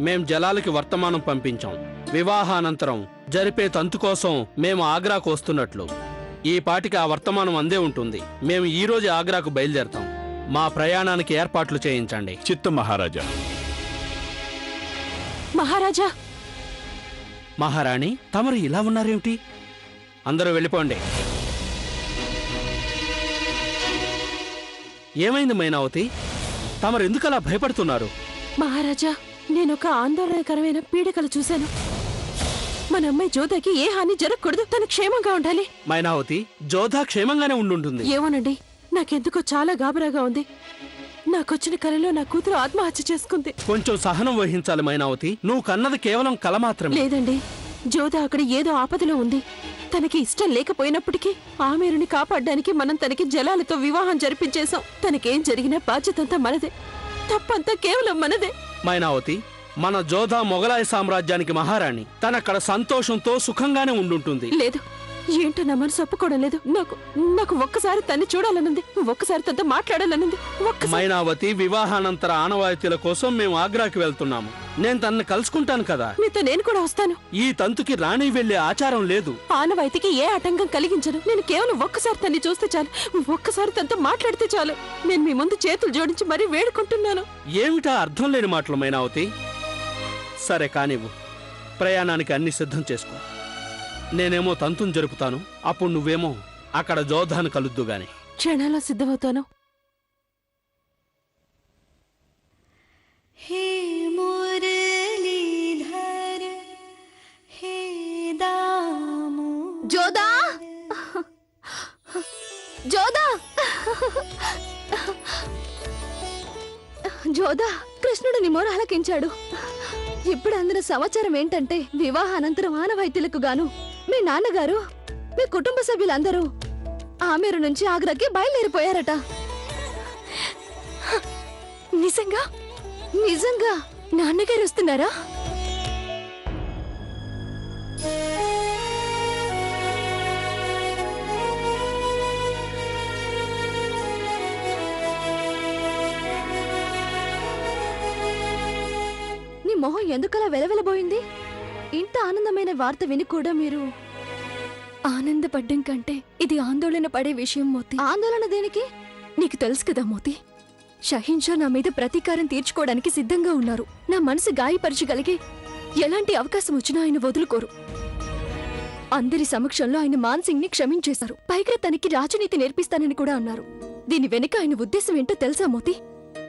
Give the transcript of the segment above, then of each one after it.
మేం జలాలకి వర్తమానం పంపించాం. వివాహానంతరం జరిపే తంతు కోసం మేము ఆగ్రాకు వస్తున్నట్లు. ఈ పాటికి ఆ వర్తమానం అందే ఉంటుంది. మేము ఈ రోజు ఆగ్రాకు బయలుదేరతాం. మా ప్రయాణానికి ఏర్పాట్లు చేయించండి. చిత్తం మహారాజా. మహారాజా. మహారాణి, తమరు ఇలా ఉన్నారేమిటి? అందరూ వెళ్ళిపోండి. ఏమైంది మైనావతి? తమరు ఎందుకలా భయపడుతున్నారు? మహారాజా, నేనొక ఆందోళనకరమైన పీడికలు చూశాను. మన అమ్మాయి జోధాకి ఏ హాని జరగకూడదు. తను క్షేమంగా ఉండాలి. మైనావతి, జోధా క్షేమంగానే ఉండుంటుంది. ఏమోనండి, నాకెందుకో చాలా గాబరాగా ఉంది. నాకొచ్చిన కలలో నా కూతురు ఆత్మహత్య చేసుకుంది. కొంచెం సహనం వహించాలి మైనావతి. నువ్వు కన్నది కేవలం కల మాత్రమే. లేదండి, జోధా అక్కడ ఏదో ఆపదలో ఉంది. తనకి ఇష్టం లేకపోయినప్పటికీ ఆమెరుని కాపాడడానికి మనం తనకి జలాలతో వివాహం జరిపించేశాం. తనకేం జరిగినా బాధ్యతంతా మనదే, తప్పంతా కేవలం మనదే. మైనావతి, మన జోధా మొగలాయ సామ్రాజ్యానికి మహారాణి. తనక్కడ సంతోషంతో సుఖంగానే ఉండుంటుంది. లేదు, ఏంటో నా మనసు ఒప్పుకోవడం లేదు. నాకు ఒక్కసారి తన్ని చూడాలనుంది, ఒక్కసారి తనతో మాట్లాడాలనుంది. మైనావతి, వివాహానంతర ఆనవాయితీల కోసం మేము ఆగ్రాకి వెళ్తున్నాము. నేను తనని కలుసుకుంటాను కదా. మీతో నేను కూడా వస్తాను. ఈ తంతుకి రాణి వెళ్లే ఆచారం లేదు. ఆనవాయితీకి ఏ ఆటంకం కలిగించను. నేను కేవలం ఒక్కసారి తన్ని చూస్తే చాలు, ఒక్కసారి తనతో మాట్లాడితే చాలు. నేను మీ ముందు చేతులు జోడించి మరీ వేడుకుంటున్నాను. ఏమిటా అర్థం లేని మాటలు మైనావతి? సరే కానివ్వు, ప్రయాణానికి అన్ని సిద్ధం చేసుకో. నేనేమో తంతుని జరుపుతాను, అప్పుడు నువ్వేమో అక్కడ జోధాను కలుద్దుగాని. క్షణాల్లో సిద్ధమవుతాను. हे मुरलीधर हे दामो జోదా, జోదా, జోదా, కృష్ణుడు నీ మొర ఆలకించాడు. ఇప్పుడు అందిన సమాచారం ఏంటంటే వివాహానంతరం ఆనవాయితీలకు గాను మీ నాన్నగారు, మీ కుటుంబ సభ్యులందరూ ఆమెరు నుంచి ఆగ్రాకి బయలుదేరిపోయారట. నిజంగా? నిజంగా నాన్నగారు వస్తున్నారా? నీ మొహం ఎందుకలా వెలవెలబోయింది? ఇంత ఆనందమైన వార్త విని కూడా మీరు ఆనందపడ్డం కంటే ఇది ఆందోళన పడే విషయం మోతి. ఆందోళన దేనికి? నీకు తెలుసు కదా మోతి, షహిన్షా నా మీద ప్రతీకారం తీర్చుకోవడానికి సిద్ధంగా ఉన్నారు. నా మనసు గాయపరచగలిగే ఎలాంటి అవకాశం వచ్చినా ఆయన వదులుకోరు. అందరి సమక్షంలో ఆయన మాన్సింగ్ ని క్షమించేశారు. పైగా తనకి రాజనీతి నేర్పిస్తానని కూడా అన్నారు. దీని వెనుక ఆయన ఉద్దేశం ఏంటో తెలుసా మోతి?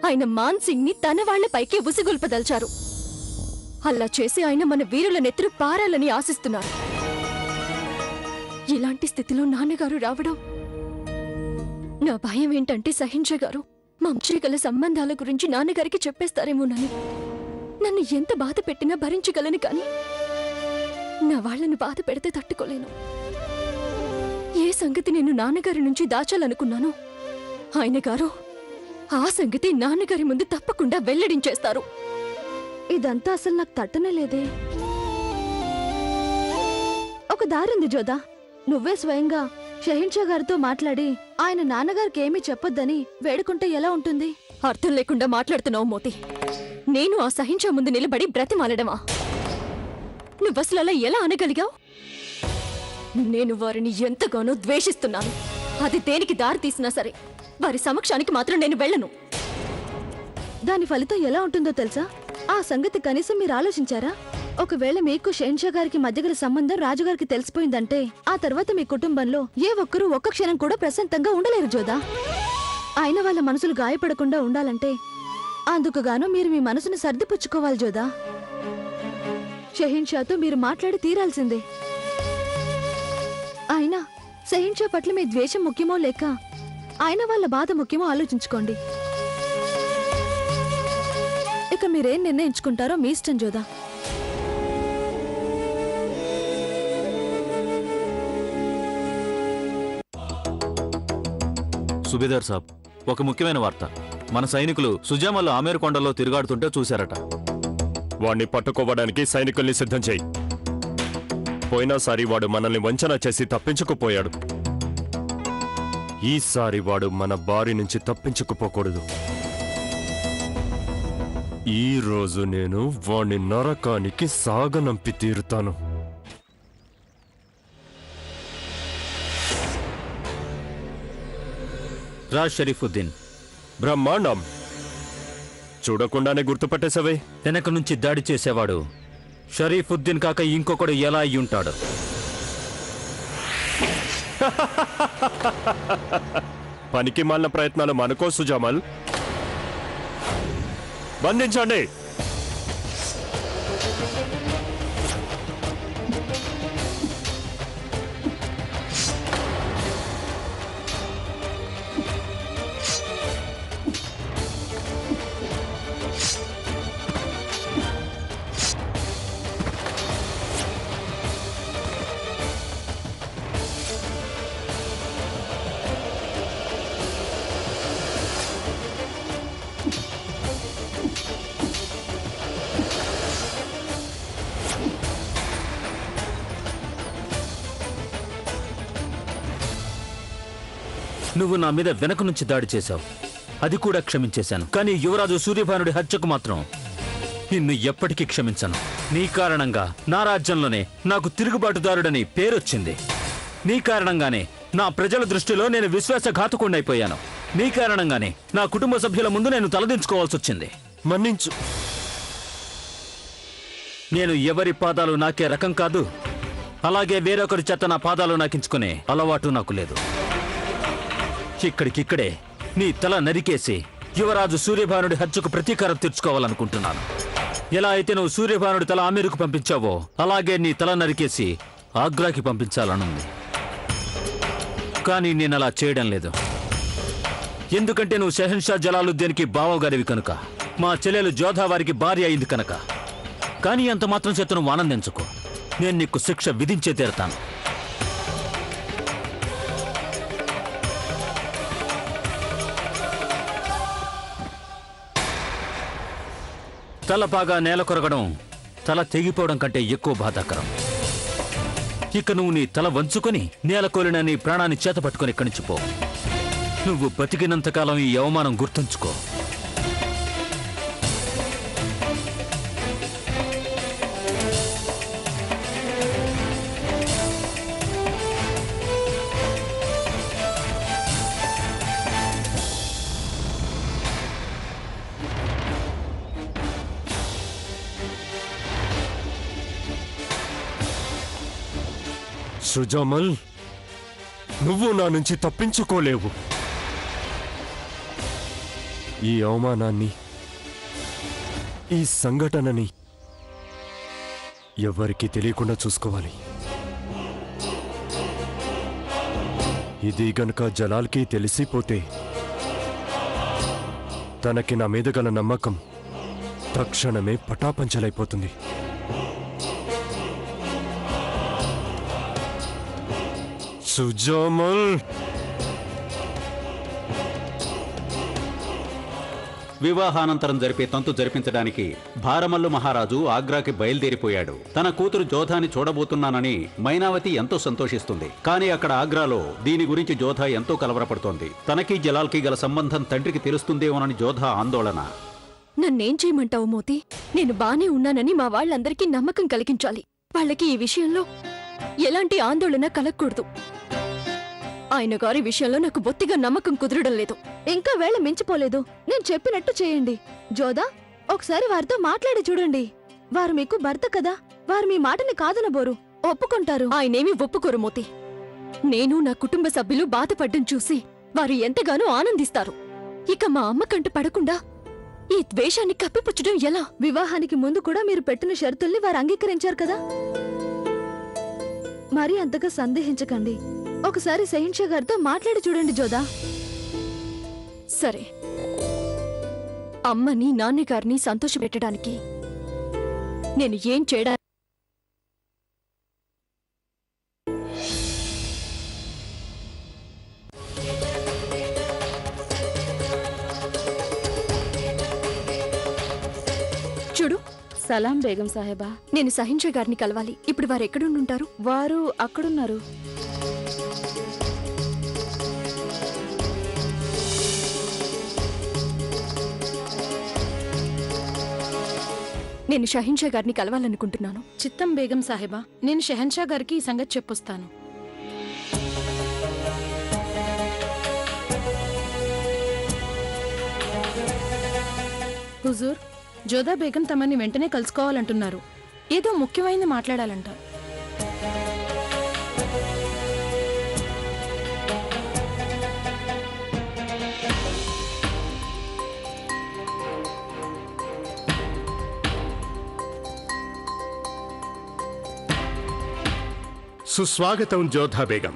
ఆయన మాన్సింగ్ ని తన వాళ్లపైకి ఉసిగొల్పదల్చారు. అలా చేసి ఆయన మన వీరుల నెత్తురు పారాలని ఆశిస్తున్నారు. ఇలాంటి స్థితిలో నాన్నగారు రావడం, నా భయం ఏంటంటే సహించా గారు మా గల సంబంధాల గురించి నాన్నగారికి చెప్పేస్తారేమోనని. నన్ను ఎంత బాధ పెట్టినా భరించగలను, కానీ నా వాళ్లను బాధ పెడితే తట్టుకోలేను. ఏ సంగతి నేను నాన్నగారి నుంచి దాచాలనుకున్నానో ఆయన గారు ఆ సంగతి నాన్నగారి ముందు తప్పకుండా వెల్లడించేస్తారు. ఇదంతా అసలు నాకు తట్టనే లేదే. ఒక దారుంది జోదా, నువ్వే స్వయంగా షహిన్షా గారితో మాట్లాడి ఆయన నాన్నగారికి ఏమీ చెప్పొద్దని వేడుకుంటే ఎలా ఉంటుంది? అర్థం లేకుండా మాట్లాడుతున్నావు మోతి. నేను ఆ సహించా ముందు నిలబడి బ్రతిమాలడమా? నువ్వసలు అలా ఎలా అనగలిగావు? నేను వారిని ఎంతగానో ద్వేషిస్తున్నాను. అది దేనికి దారి తీసినా సరే వారి సమక్షానికి మాత్రం నేను వెళ్ళను. దాని ఫలితం ఎలా ఉంటుందో తెలుసా? ఆ సంగతి కనీసం మీరు ఆలోచించారా? ఒకవేళ మీకు షహిన్షా గారికి మధ్య గల సంబంధం రాజుగారికి తెలిసిపోయిందంటే ఆ తర్వాత మీ కుటుంబంలో ఏ ఒక్కరూ ఒక్క క్షణం కూడా ప్రశాంతంగా ఉండలేరు జోదా. ఆయన వాళ్ళ మనసులు గాయపడకుండా ఉండాలంటే అందుకుగాను మీరు మీ మనసును సర్దిపుచ్చుకోవాలి జోదా. షహిన్షాతో మీరు మాట్లాడి తీరాల్సిందే. అయినా షహిన్షా పట్ల మీ ద్వేషం ముఖ్యమో లేక ఆయన వాళ్ళ బాధ ముఖ్యమో ఆలోచించుకోండి. ఇక మీరేం నిర్ణయించుకుంటారో మీ ఇష్టం జోదా. సుబేదార్ సాబ్, ఒక ముఖ్యమైన వార్త. మన సైనికులు సుజామల్లో ఆమేరు కొండల్లో తిరుగాడుతుంటే చూశారట. వాణ్ణి పట్టుకోవడానికి సైనికుల్ని సిద్ధం చేయి. పోయినసారి వాడు మనల్ని వంచన చేసి తప్పించుకుపోయాడు. ఈసారి వాడు మన బారి నుంచి తప్పించుకుపోకూడదు. ఈ రోజు నేను వాణ్ణి నరకానికి సాగనంపి తీరుతాను. రా షరీఫుద్దీన్. బ్రహ్మాండం. చూడకుండానే గుర్తుపట్టేశావే. వెనక నుంచి దాడి చేసేవాడు షరీఫుద్దీన్ కాక ఇంకొకడు ఎలా అయ్యుంటాడు? పనికి మాలిన ప్రయత్నాలు మనకో సుజామల్. బంధించండి. నువ్వు నా మీద వెనక నుంచి దాడి చేశావు, అది కూడా క్షమించేశాను. కానీ యువరాజు సూర్యభానుడి హత్యకు మాత్రం నిన్ను ఎప్పటికీ క్షమించను. నీ కారణంగా నా రాజ్యంలోనే నాకు తిరుగుబాటుదారుడని పేరొచ్చింది. నీ కారణంగానే నా ప్రజల దృష్టిలో నేను విశ్వాసఘాతకుడినైపోయాను. నీ కారణంగానే నా కుటుంబ సభ్యుల ముందు నేను తలదించుకోవాల్సి వచ్చింది. మన్నించు. నేను ఎవరి పాదాలు నాకే రకం కాదు, అలాగే వేరొకరి చెత్త నా పాదాలు నాకించుకునే అలవాటు నాకు లేదు. ఇక్కడికిక్కడే నీ తల నరికేసి యువరాజు సూర్యభానుడి హత్యకు ప్రతీకారం తీర్చుకోవాలనుకుంటున్నాను. ఎలా అయితే నువ్వు సూర్యభానుడి తల ఆమీరుకు పంపించావో అలాగే నీ తల నరికేసి ఆగ్రాకి పంపించాలనుంది. కానీ నేను అలా చేయడం లేదు. ఎందుకంటే నువ్వు షెహన్షా జలాలుద్దీన్కి బావగారివి కనుక, మా చెల్లెలు జోధా వారికి భార్య అయింది కనుక. కానీ అంత మాత్రం చేత నువ్వు ఆనందించుకో. నేను నీకు శిక్ష విధించే తీరుతాను. తల బాగా నేల కొరగడం తల తెగిపోవడం కంటే ఎక్కువ బాధాకరం. ఇక నువ్వు నీ తల వంచుకొని నేలకోలిన నీ ప్రాణాన్ని చేతపట్టుకొని ఇక్కడి నుంచి పో. నువ్వు బతికినంతకాలం ఈ అవమానం గుర్తుంచుకో. సుజామల్, నువ్వు నా నుంచి తప్పించుకోలేవు. ఈ అవమానాన్ని, ఈ సంఘటనని ఎవరికీ తెలియకుండా చూసుకోవాలి. ఇది గనక జలాల్కి తెలిసిపోతే తనకి నా మీద గల నమ్మకం తక్షణమే పటాపంచలైపోతుంది. సుజామల్, వివాహానంతరం జరిపే తంతు జరిపించడానికి భారమల్లు మహారాజు ఆగ్రాకి బయలుదేరిపోయాడు. తన కూతురు జోధాని చూడబోతున్నానని మైనావతి ఎంతో సంతోషిస్తుంది. కానీ అక్కడ ఆగ్రాలో దీని గురించి జోధా ఎంతో కలవరపడుతోంది. తనకి జలాల్కి గల సంబంధం తండ్రికి తెలుస్తుందేమోనని జోధా ఆందోళన. నన్నేం చేయమంటావు మోతి? నేను బానే ఉన్నానని మా వాళ్ళందరికీ నమ్మకం కలిగించాలి. వాళ్ళకి ఈ విషయంలో ఎలాంటి ఆందోళన కలగకూడదు. ఆయన గారి విషయంలో నాకు బొత్తిగా నమ్మకం కుదరడం లేదు. ఇంకా వేళ మించిపోలేదు. నేను చెప్పినట్టు చేయండి. జోదా, ఒకసారి వారితో మాట్లాడి చూడండి. వారు మీకు భర్త కదా, వారు మీ మాటని కాదనబోరు, ఒప్పుకుంటారు. ఆయనేమి ఒప్పుకోరు మోతి. నేను నా కుటుంబ సభ్యులు బాధపడ్డం చూసి వారు ఎంతగానో ఆనందిస్తారు. ఇక మా అమ్మ కంట పడకుండా ఈ ద్వేషాన్ని కప్పిపుచ్చడం ఎలా? వివాహానికి ముందు కూడా మీరు పెట్టిన షరతుల్ని వారు అంగీకరించారు కదా. మరి అంతగా సందేహించకండి. ఒకసారి షెహన్షా గారితో మాట్లాడి చూడండి జోదా. సరే, అమ్మని నాన్నగారిని సంతోషపెట్టడానికి నేను ఏం చేయడా? చూడు. సలాం బేగం సాహెబా. నేను షెహన్షా గారిని కలవాలి. ఇప్పుడు వారు ఎక్కడుంటారు? వారు అక్కడున్నారు. నేను షహిన్షా గారిని కలవాలనుకుంటున్నాను. చిత్తం బేగం సాహెబా, నేను షెహన్షా గారికి ఈ సంగతి చెప్పొస్తాను. హుజూర్, జోదా బేగం తమని వెంటనే కలుసుకోవాలంటున్నారు. ఏదో ముఖ్యమైనది మాట్లాడాలంట. సుస్వాగతం జోధా బేగం.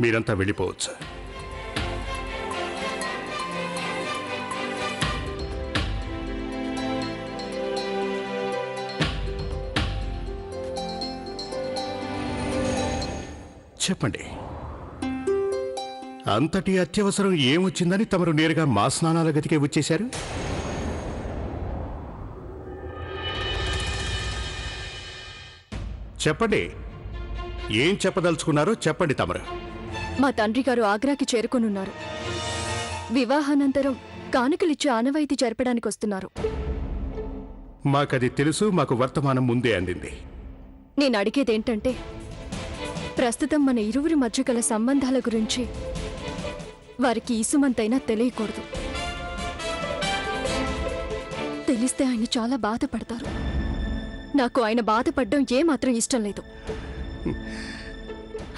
మీరంతా వెళ్ళిపోవచ్చు. చెప్పండి, అంతటి అత్యవసరం ఏమొచ్చిందని తమరు నేరుగా మా స్నానాల గదికే వచ్చేశారు? చెప్పండి, ఏం చెప్పదలుచుకున్నారో చెప్పండి తమరు. మా తండ్రి గారు ఆగ్రాకి చేరుకొనున్నారు. వివాహానంతరం కానుకలిచ్చే ఆనవాయితీ జరపడానికి వస్తున్నారు. మాకది తెలుసు, మాకు వర్తమానం ముందే అందింది. నేను అడిగేదేంటంటే, ప్రస్తుతం మన ఇరువురి మధ్య గల సంబంధాల గురించి వారికి ఈసుమంతైనా తెలియకూడదు. తెలిస్తే ఆయన చాలా బాధపడతారు. నాకు ఆయన బాధపడడం ఏమాత్రం ఇష్టం లేదు.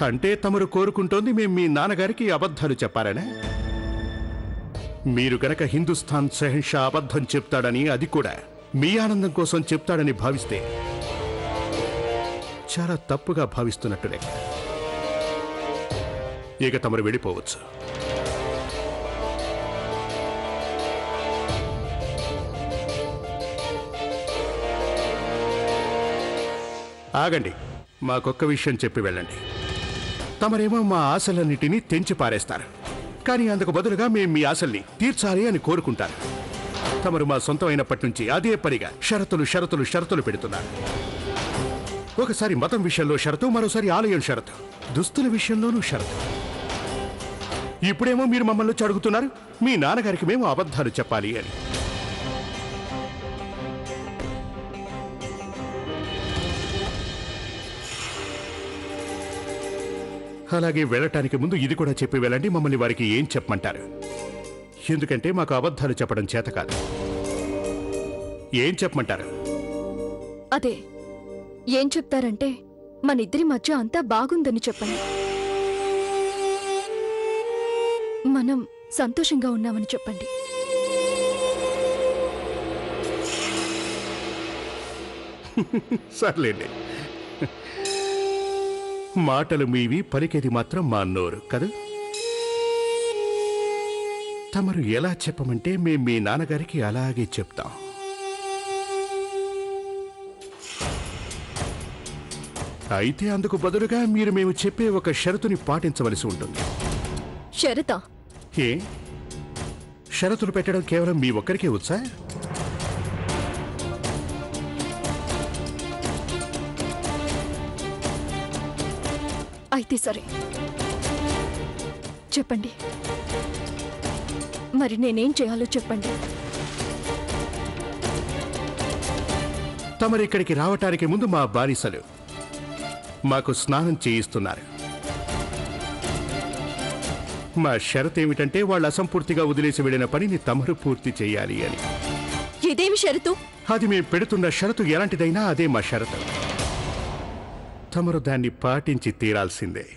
అంటే తమరు కోరుకుంటోంది మేం మీ నాన్నగారికి అబద్ధాలు చెప్పారనే? మీరు గనక హిందుస్థాన్ షెహన్షా అబద్ధం చెప్తాడని, అది కూడా మీ ఆనందం కోసం చెప్తాడని భావిస్తే చాలా తప్పుగా భావిస్తున్నట్టు లెక్క. ఇక తమరు వెళ్ళిపోవచ్చు. ఆగండి, మాకొక్క విషయం చెప్పి వెళ్ళండి. తమరేమో మా ఆశలన్నిటినీ తెంచి పారేస్తారు, కానీ అందుకు బదులుగా మేము మీ ఆశల్ని తీర్చాలి అని కోరుకుంటారు. తమరు మా సొంతమైనప్పటి నుంచి అదే పనిగా షరతులు షరతులు షరతులు పెడుతున్నారు. ఒకసారి మతం విషయంలో షరతు, మరోసారి ఆలయం షరతు, దుస్తుల విషయంలోనూ షరతు. ఇప్పుడేమో మీరు మమ్మల్ని వచ్చి అడుగుతున్నారు మీ నాన్నగారికి మేము అబద్ధాలు చెప్పాలి అని. అలాగే వెళ్ళటానికి ముందు ఇది కూడా చెప్పి వెళ్ళండి, మమ్మల్ని వారికి ఏం చెప్పమంటారు. ఎందుకంటే మాకు అబద్ధాలు చెప్పడం చేత కాదు. ఏం చెప్పమంటారు? అదే, ఏం చెప్తారంటే మన ఇద్దరి మధ్య అంతా బాగుందని చెప్పండి. మనం సంతోషంగా ఉన్నామని చెప్పండి. సర్లేండి, మాటలు మీవి, పలికేది మాత్రం మా నోరు కదా. తమరు ఎలా చెప్పమంటే మేం మీ నాన్నగారికి అలాగే చెప్తాం. అయితే అందుకు బదులుగా మీరు మేము చెప్పే ఒక షరతుని పాటించవలసి ఉంటుంది. షరతా? ఏ, షరతులు పెట్టడం కేవలం మీ ఒక్కరికే వచ్చా? అయితే సరే, చెప్పండి. మరి నేనేం చేయాలో చెప్పండి. తమరు ఇక్కడికి రావటానికి ముందు మా బానిసలు మాకు స్నానం చేయిస్తున్నారు. మా షరతు ఏమిటంటే వాళ్ళు అసంపూర్తిగా వదిలేసి వెళ్ళిన పనిని తమరు పూర్తి చేయాలి అని. ఇదేమి షరతు? అది మేము పెడుతున్న షరతు ఎలాంటిదైనా అదే మా షరతు. తమరు దాన్ని పాటించి తీరాల్సిందే.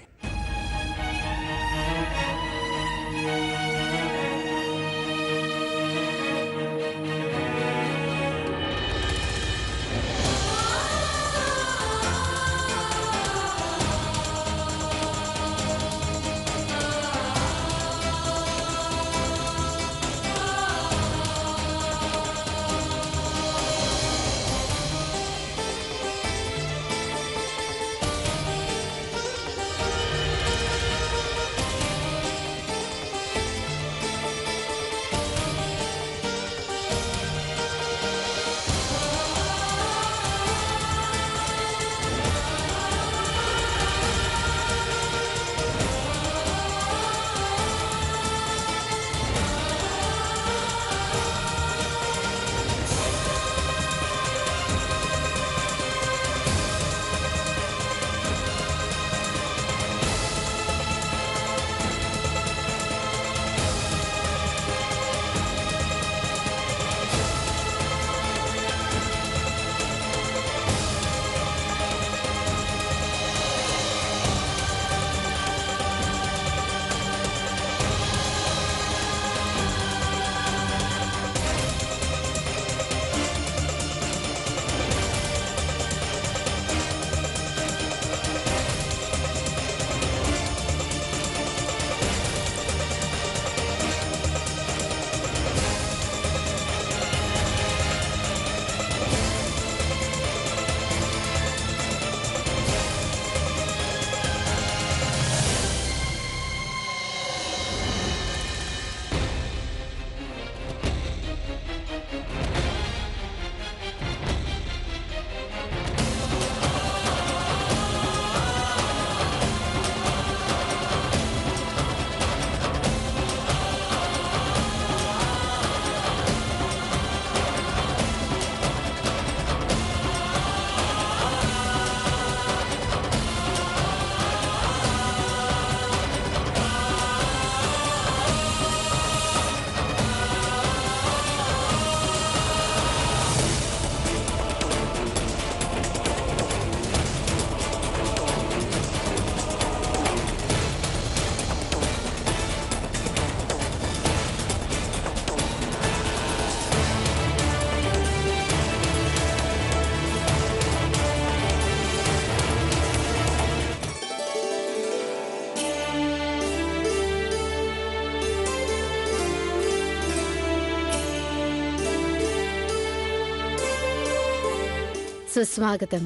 సుస్వాగతం.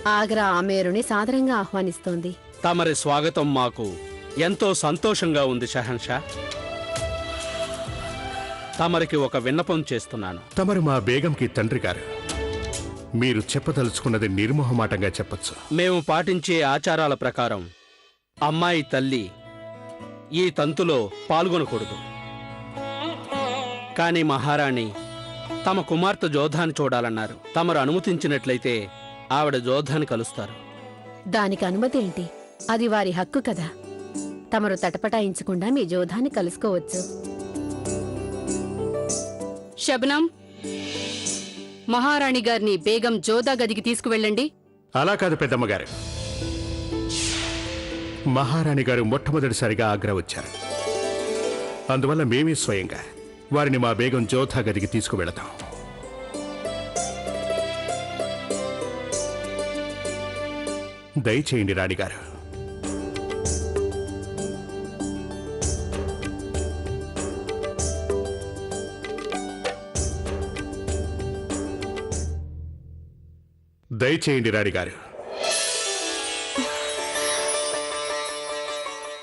ఆగ్రా ఆమేరుని సాదరంగా ఆహ్వానిస్తోంది. తమరి స్వాగతం మాకు ఎంతో సంతోషంగా ఉంది షహన్షా. తమరికి ఒక విన్నపం చేస్తున్నాను. తమరు మా బేగంకి తండ్రి గారు. మీరు చెప్పదలుచుకున్నది నిర్మోహమాటంగా చెప్పొచ్చు. మేము పాటించే ఆచారాల ప్రకారం అమ్మాయి తల్లి ఈ తంతులో పాల్గొనకూడదు. కానీ మహారాణి తమ కుమార్తె జోధాని చూడాలన్నారు. తమరు అనుమతించినట్లయితే ఆవిడ జోధాని కలుస్తారు. దానికి అనుమతి ఏంటి? అది వారి హక్కు కదా. తమరు తటపటాయించకుండా మీ జోధాన్ని కలుసుకోవచ్చు. శబనం, మహారాణి గారిని బేగం జోదా గదికి తీసుకువెళ్ళండి. అలా కాదు పెద్దమ్మగారు. మహారాణి గారు మొట్టమొదటిసారిగా ఆగ్రా వచ్చారు. అందువల్ల మేమే స్వయంగా వారిని మా బేగం జోధా గదికి తీసుకువెళతాం. దయచేయండి రాణిగారు. దయచేయండి రాణిగారు.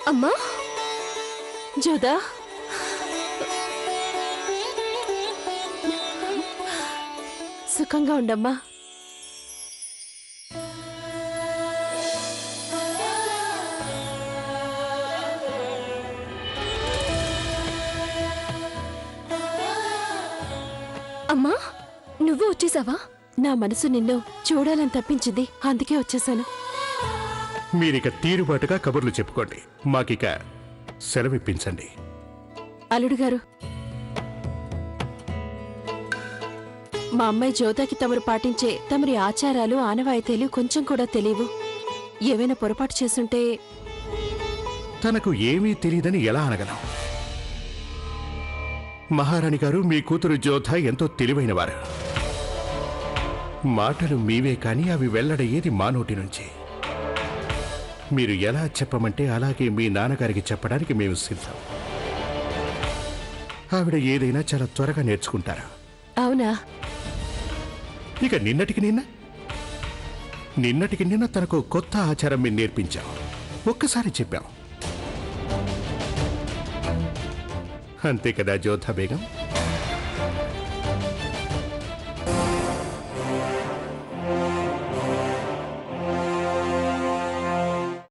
అమ్మా జోదా, సుఖంగా ఉండమ్మా. అమ్మా నువ్వు వచ్చేసావా? నా మనసు నిన్ను చూడాలని తప్పించింది, అందుకే వచ్చేసాను. మీరిక తీరుబాటుగా కబుర్లు చెప్పుకోండి. మాకిక సెలవిప్పించండి. అల్లుడు గారు, మా అమ్మాయి జ్యోతకి తమరు పాటించే తమరి ఆచారాలు ఆనవాయితీలు కొంచెం కూడా తెలియవు. ఏవైనా పొరపాటు చేసుంటే తనకు ఏమీ తెలియదని ఎలా అనగలం? మహారాణి గారు, మీ కూతురు జోధ ఎంతో తెలివైనవారు. మాటలు మీవే కాని అవి వెల్లడయ్యేది మా నోటి నుంచి. మీరు ఎలా చెప్పమంటే అలాగే మీ నాన్నగారికి చెప్పడానికి మేము సిద్ధం. ఆవిడ ఏదైనా చాలా త్వరగా నేర్చుకుంటారు. అవునా? ఇక నిన్నటికి నిన్న తనకు కొత్త ఆచారం మేము నేర్పించాం. ఒక్కసారి చెప్పాం. అంతే కదా జోధా బేగం?